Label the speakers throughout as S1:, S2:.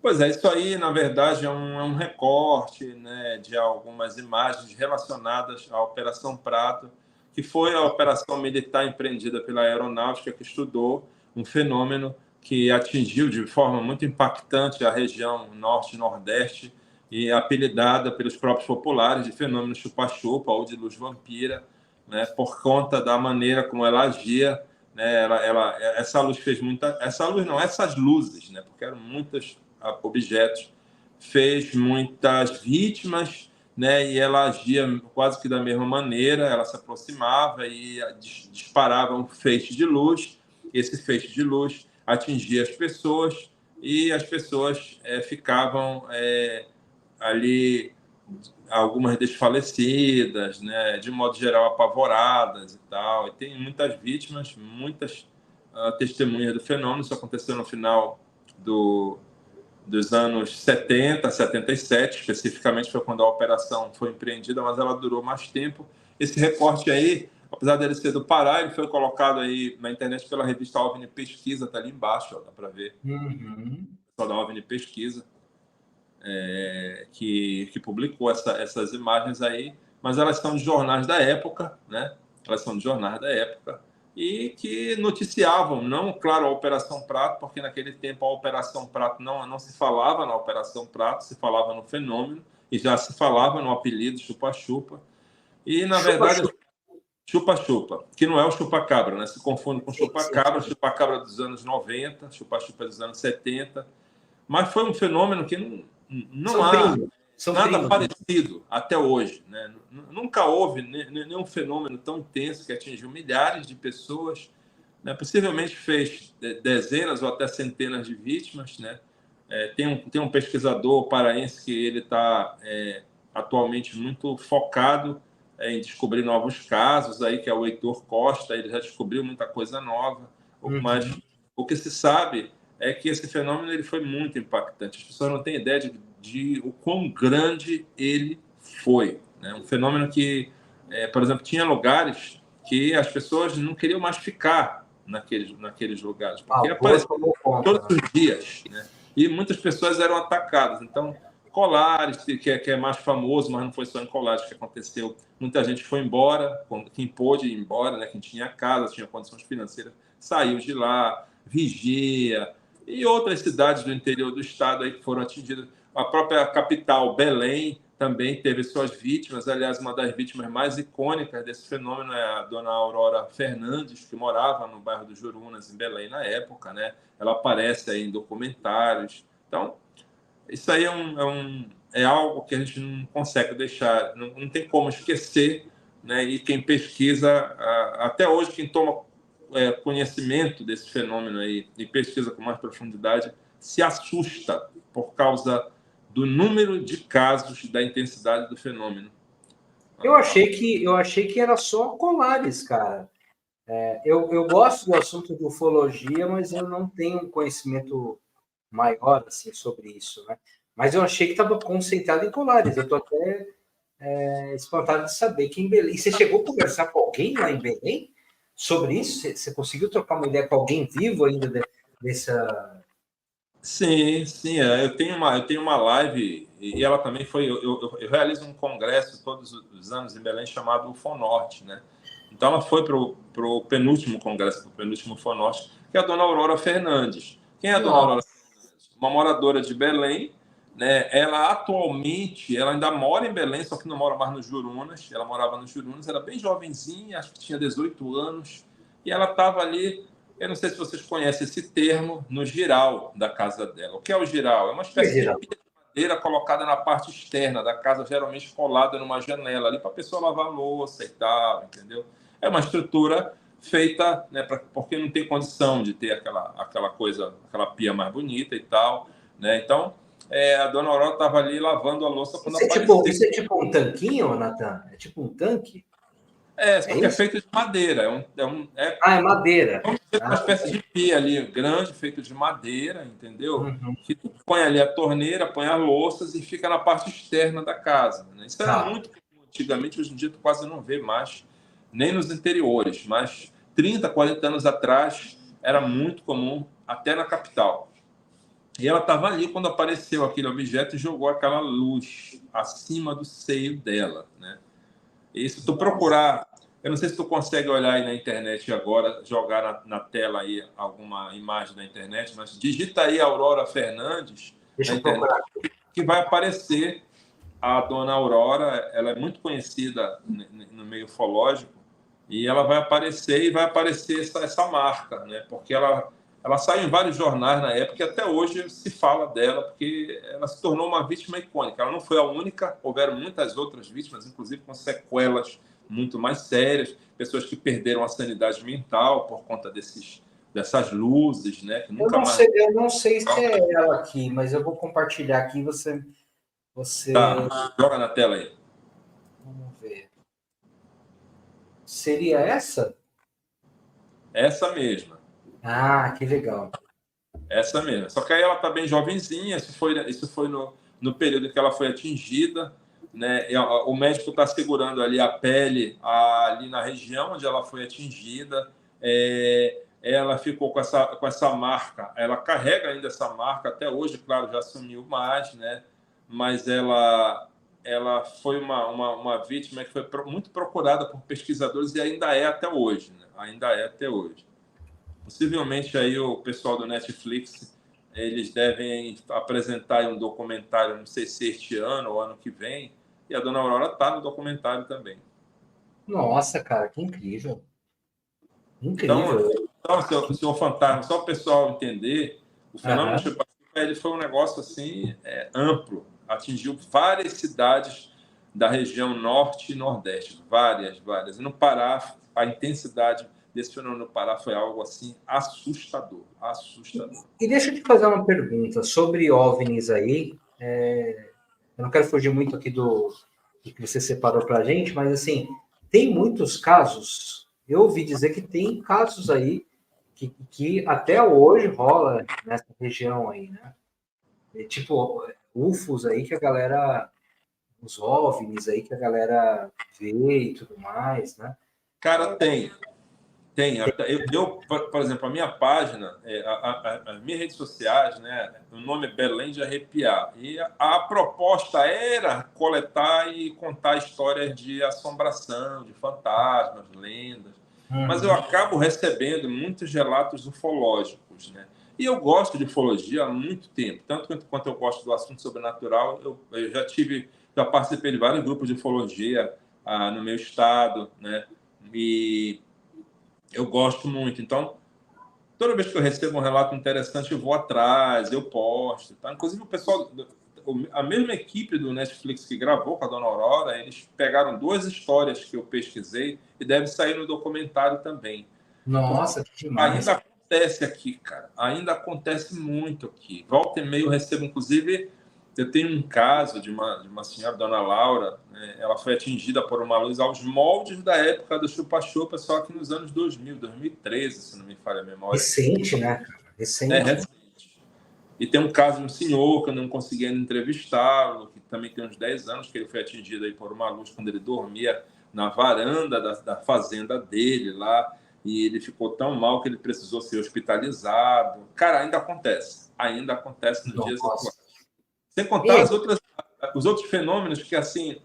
S1: Pois é, isso aí, na verdade, é um recorte, né, de algumas imagens relacionadas à Operação Prato, que foi a operação militar empreendida pela Aeronáutica, que estudou um fenômeno que atingiu de forma muito impactante a região norte e nordeste e apelidada pelos próprios populares de fenômeno chupa-chupa ou de luz vampira, né, por conta da maneira como ela agia, né, essa luz fez muita... Essa luz não, essas luzes, né, porque eram muitos objetos, fez muitas vítimas, né, e ela agia quase que da mesma maneira, ela se aproximava e disparava um feixe de luz, esse feixe de luz atingia as pessoas e as pessoas ficavam ali, algumas desfalecidas, né, de modo geral apavoradas e tal, e tem muitas vítimas, muitas testemunhas do fenômeno. Isso aconteceu no final dos anos 70, 77, especificamente foi quando a operação foi empreendida, mas ela durou mais tempo. Esse recorte aí, apesar dele ser do Pará, ele foi colocado aí na internet pela revista OVNI Pesquisa, tá ali embaixo, ó, dá para ver.
S2: Uhum.
S1: O pessoal da OVNI Pesquisa, que publicou essas imagens aí, mas elas são de jornais da época, né? Elas são de jornais da época, e que noticiavam, não, claro, a Operação Prato, porque naquele tempo a Operação Prato não se falava na Operação Prato, se falava no fenômeno, e já se falava no apelido chupa-chupa. E, na verdade, chupa-chupa, que não é o chupa-cabra, né? Se confunde com chupa-cabra, chupa-cabra dos anos 90, chupa-chupa dos anos 70, mas foi um fenômeno que não há nada parecido até hoje, né? Nunca houve nenhum fenômeno tão intenso que atingiu milhares de pessoas, né? Possivelmente fez dezenas ou até centenas de vítimas, né? Tem um pesquisador paraense que ele está atualmente muito focado em descobrir novos casos, aí, que é o Heitor Costa. Ele já descobriu muita coisa nova, mas o que se sabe é que esse fenômeno ele foi muito impactante. As pessoas não têm ideia de o quão grande ele foi, né? Um fenômeno que, por exemplo, tinha lugares que as pessoas não queriam mais ficar naqueles lugares, porque aparecia todos os dias, né? E muitas pessoas eram atacadas. Então, Colares, que é mais famoso, mas não foi só em Colares que aconteceu. Muita gente foi embora, quem pôde ir embora, né? Quem tinha casa, tinha condições financeiras, saiu de lá. Vigia e outras cidades do interior do estado aí que foram atingidas. A própria capital, Belém, também teve suas vítimas. Aliás, uma das vítimas mais icônicas desse fenômeno é a dona Aurora Fernandes, que morava no bairro do Jurunas, em Belém, na época, né? Ela aparece aí em documentários. Então, isso aí é algo que a gente não consegue deixar, não tem como esquecer, né? E quem pesquisa, até hoje, quem toma conhecimento desse fenômeno aí e pesquisa com mais profundidade, se assusta por causa do número de casos, da intensidade do fenômeno.
S2: Eu achei que era só Colares, cara. Eu gosto do assunto de ufologia, mas eu não tenho um conhecimento maior assim sobre isso, né? Mas eu achei que estava concentrado em Colares. Eu estou até espantado de saber que em Belém. E você chegou a conversar com alguém lá em Belém sobre isso? Você conseguiu trocar uma ideia com alguém vivo ainda dessa?
S1: Sim, sim. Eu tenho uma live, e ela também foi. Eu realizo um congresso todos os anos em Belém chamado UFONorte, né? Então ela foi para o penúltimo congresso, para o penúltimo UFONorte, que é a dona Aurora Fernandes. Quem é a dona Aurora Fernandes? Uma moradora de Belém, né? Ela atualmente, ela ainda mora em Belém, só que não mora mais no Jurunas. Ela morava no Jurunas, era bem jovenzinha, acho que tinha 18 anos, e ela estava ali. Eu não sei se vocês conhecem esse termo, no giral da casa dela. O que é o giral? É uma espécie de pia de madeira colocada na parte externa da casa, geralmente colada numa janela, ali para a pessoa lavar louça e tal, entendeu? É uma estrutura feita, né, porque não tem condição de ter aquela coisa, aquela pia mais bonita e tal, né? Então, a dona Aurora estava ali lavando a louça quando apareceu.
S2: Isso é tipo um tanquinho, Natan? É tipo um tanque?
S1: Só que é feito de madeira.
S2: É madeira.
S1: Uma espécie de pia ali, grande, feito de madeira, entendeu?
S2: Uhum.
S1: Que tu põe ali a torneira, põe as louças e fica na parte externa da casa, né? Isso era muito comum antigamente, hoje em dia tu quase não vê mais, nem nos interiores, mas 30, 40 anos atrás era muito comum, até na capital. E ela estava ali quando apareceu aquele objeto e jogou aquela luz acima do seio dela, né? E se tu procurar, eu não sei se tu consegue olhar aí na internet agora, jogar na tela aí alguma imagem da internet, mas digita aí Aurora Fernandes
S2: Deixa
S1: na
S2: eu
S1: internet,
S2: procurar.
S1: que vai aparecer a dona Aurora. Ela é muito conhecida no meio ufológico, e ela vai aparecer, e vai aparecer essa marca, né? Porque ela saiu em vários jornais na época, e até hoje se fala dela, porque ela se tornou uma vítima icônica. Ela não foi a única, houveram muitas outras vítimas, inclusive com sequelas muito mais sérias, pessoas que perderam a sanidade mental por conta dessas luzes, né? Que nunca mais...
S2: Eu não sei se é ela aqui, mas eu vou compartilhar aqui. Você,
S1: Tá, joga na tela aí.
S2: vamos ver. Seria essa?
S1: Essa mesma.
S2: Ah, que legal.
S1: Essa mesmo. Só que aí ela está bem jovenzinha, isso foi no período em que ela foi atingida, né? O médico está segurando ali a pele ali na região onde ela foi atingida. Ela ficou com essa marca, ela carrega ainda essa marca até hoje, claro, já sumiu mais, né? Mas ela foi uma vítima que foi muito procurada por pesquisadores e ainda é até hoje, né? Ainda é até hoje. Possivelmente aí o pessoal do Netflix, eles devem apresentar um documentário, não sei se este ano ou ano que vem, e a Dona Aurora está no documentário também.
S2: Nossa, cara, que incrível.
S1: Então,
S2: Incrível.
S1: senhor Fantasma, só o pessoal entender, o fenômeno
S2: Aham.
S1: Chupachuca, ele foi um negócio assim amplo, atingiu várias cidades da região norte e nordeste, várias, várias. E no Pará, a intensidade desse fenômeno no Pará foi algo assim assustador, assustador.
S2: E deixa eu te fazer uma pergunta sobre OVNIs aí. Eu não quero fugir muito aqui do que você separou para a gente, mas assim, tem muitos casos. Eu ouvi dizer que tem casos aí que até hoje rola nessa região aí, né? Tipo, UFOs aí que a galera, os OVNIs aí que a galera vê e tudo mais, né?
S1: Cara, tem. Tem. Por exemplo, a minha página, as minhas redes sociais, né? O nome é Belém de Arrepiar. E a proposta era coletar e contar histórias de assombração, de fantasmas, lendas. Mas eu
S2: Uhum.
S1: acabo recebendo muitos relatos ufológicos, né? E eu gosto de ufologia há muito tempo. Tanto quanto eu gosto do assunto sobrenatural, eu já participei de vários grupos de ufologia no meu estado, né? E eu gosto muito. Então, toda vez que eu recebo um relato interessante, eu vou atrás, eu posto. Tá? Inclusive, o pessoal, a mesma equipe do Netflix que gravou com a Dona Aurora, eles pegaram duas histórias que eu pesquisei e deve sair no documentário também. Porque
S2: Nossa, que demais.
S1: ainda acontece aqui, cara. Ainda acontece muito aqui. Volta e meia eu recebo, inclusive, eu tenho um caso de uma senhora, Dona Laura, né? Ela foi atingida por uma luz aos moldes da época do chupa-chupa, só que nos anos 2000, 2013, se não me falha a memória.
S2: Recente, né, cara? Recente.
S1: Recente. E tem um caso de um senhor que eu não consegui ainda entrevistá-lo, que também tem uns 10 anos, que ele foi atingido aí por uma luz quando ele dormia na varanda da fazenda dele lá, e ele ficou tão mal que ele precisou ser hospitalizado. Cara, ainda acontece nos dias
S2: Nossa.
S1: atuais. Sem contar
S2: E,
S1: os outros fenômenos que, assim,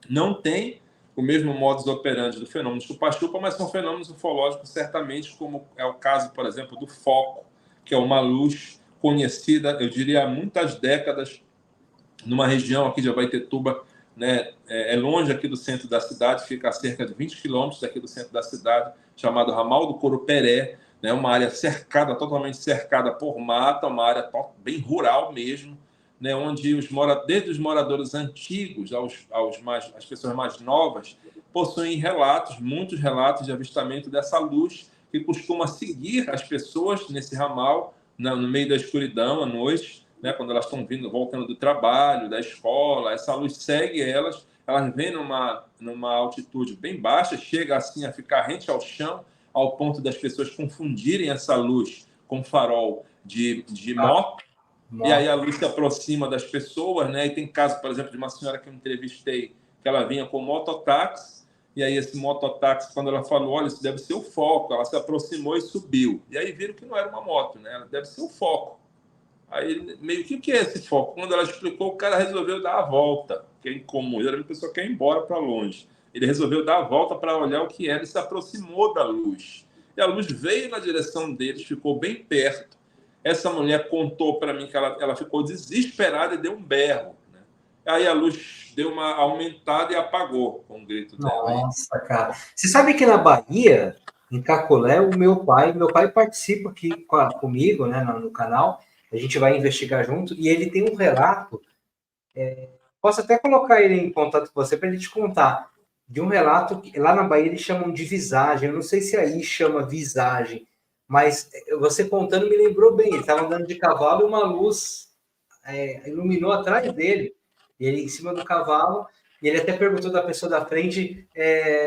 S1: não têm o mesmo modus operandi do fenômeno chupa-chupa, mas são fenômenos ufológicos, certamente, como é o caso, por exemplo, do foco, que é uma luz conhecida, eu diria, há muitas décadas, numa região aqui de Abaetetuba, né? É longe aqui do centro da cidade, fica a cerca de 20 quilômetros daqui do centro da cidade, chamado Ramal do Coruperé, né? Uma área cercada, totalmente cercada por mata, uma área bem rural mesmo, né? Onde desde os moradores antigos às pessoas mais novas, possuem relatos, muitos relatos de avistamento dessa luz que costuma seguir as pessoas nesse ramal, no meio da escuridão, à noite, né, quando elas estão voltando do trabalho, da escola, essa luz segue elas vêm numa altitude bem baixa, chega assim a ficar rente ao chão, ao ponto das pessoas confundirem essa luz com farol de moto, e aí a
S2: moto.
S1: luz se aproxima das pessoas, né? E tem caso, por exemplo, de uma senhora que eu entrevistei, que ela vinha com mototáxi, e aí esse mototáxi, quando ela falou, olha, isso deve ser o foco, ela se aproximou e subiu. E aí viram que não era uma moto, né? Ela deve ser o foco. Aí, meio que o que é esse foco? Quando ela explicou, o cara resolveu dar a volta, que é incomum. Geralmente a pessoa quer ir embora para longe. Ele resolveu dar a volta para olhar o que era e se aproximou da luz. E a luz veio na direção deles, ficou bem perto. Essa mulher contou para mim que ela ficou desesperada e deu um berro, né? Aí a luz deu uma aumentada e apagou com o grito dela.
S2: Nossa, cara. Você sabe que na Bahia, em Cacolé, meu pai participa aqui comigo, né, no canal. A gente vai investigar junto e ele tem um relato. Posso até colocar ele em contato com você para ele te contar de um relato que lá na Bahia eles chamam de visagem. Eu não sei se aí chama visagem, mas você contando me lembrou bem. Ele estava andando de cavalo e uma luz iluminou atrás dele. E ele em cima do cavalo. E ele até perguntou da pessoa da frente: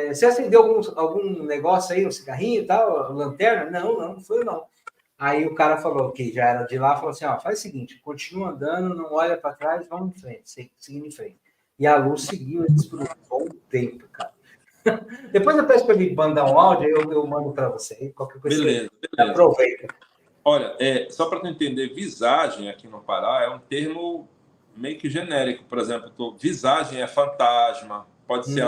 S2: você acendeu algum negócio aí, um cigarrinho e tal, lanterna? Não, não foi não. Aí o cara falou que já era de lá, falou assim: ó, faz o seguinte, continua andando, não olha para trás, vamos em frente, seguindo em frente. E a luz seguiu eles por um bom tempo, cara. Depois eu peço para ele mandar um áudio, eu mando para você. Qualquer coisa
S1: Beleza,
S2: você
S1: beleza.
S2: aproveita.
S1: Olha, só para tu entender, visagem aqui no Pará é um termo meio que genérico. Por exemplo, visagem é fantasma, pode ser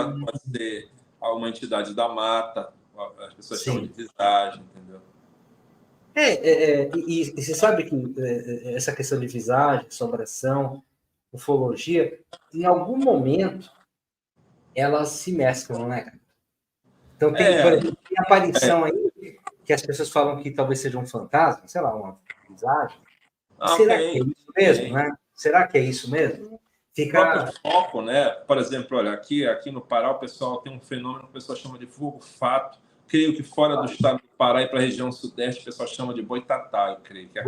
S1: uma entidade da mata, as pessoas chamam de
S2: Sim.
S1: visagem, entendeu?
S2: E você sabe que essa questão de visagem, assombração, ufologia, em algum momento elas se mesclam, né, cara? Então por exemplo, tem aparição aí que as pessoas falam que talvez seja um fantasma, sei lá, uma visagem. Será que é isso mesmo, né? Será que é isso mesmo?
S1: O próprio foco, né? Por exemplo, olha, aqui no Pará o pessoal tem um fenômeno que o pessoal chama de fogo-fato. Creio que fora do estado do Pará e para a região sudeste o pessoal chama de boitatá, eu creio, que é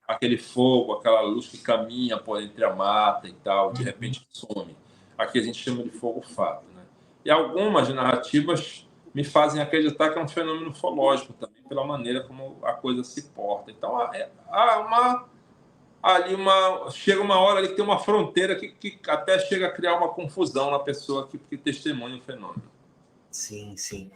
S1: aquele fogo, aquela luz que caminha por entre a mata e tal, de repente some. Aqui a gente chama de fogo-fato, né? E algumas narrativas me fazem acreditar que é um fenômeno ufológico também, pela maneira como a coisa se porta. Então, chega uma hora ali que tem uma fronteira que até chega a criar uma confusão na pessoa que testemunha o fenômeno.
S2: Sim, sim.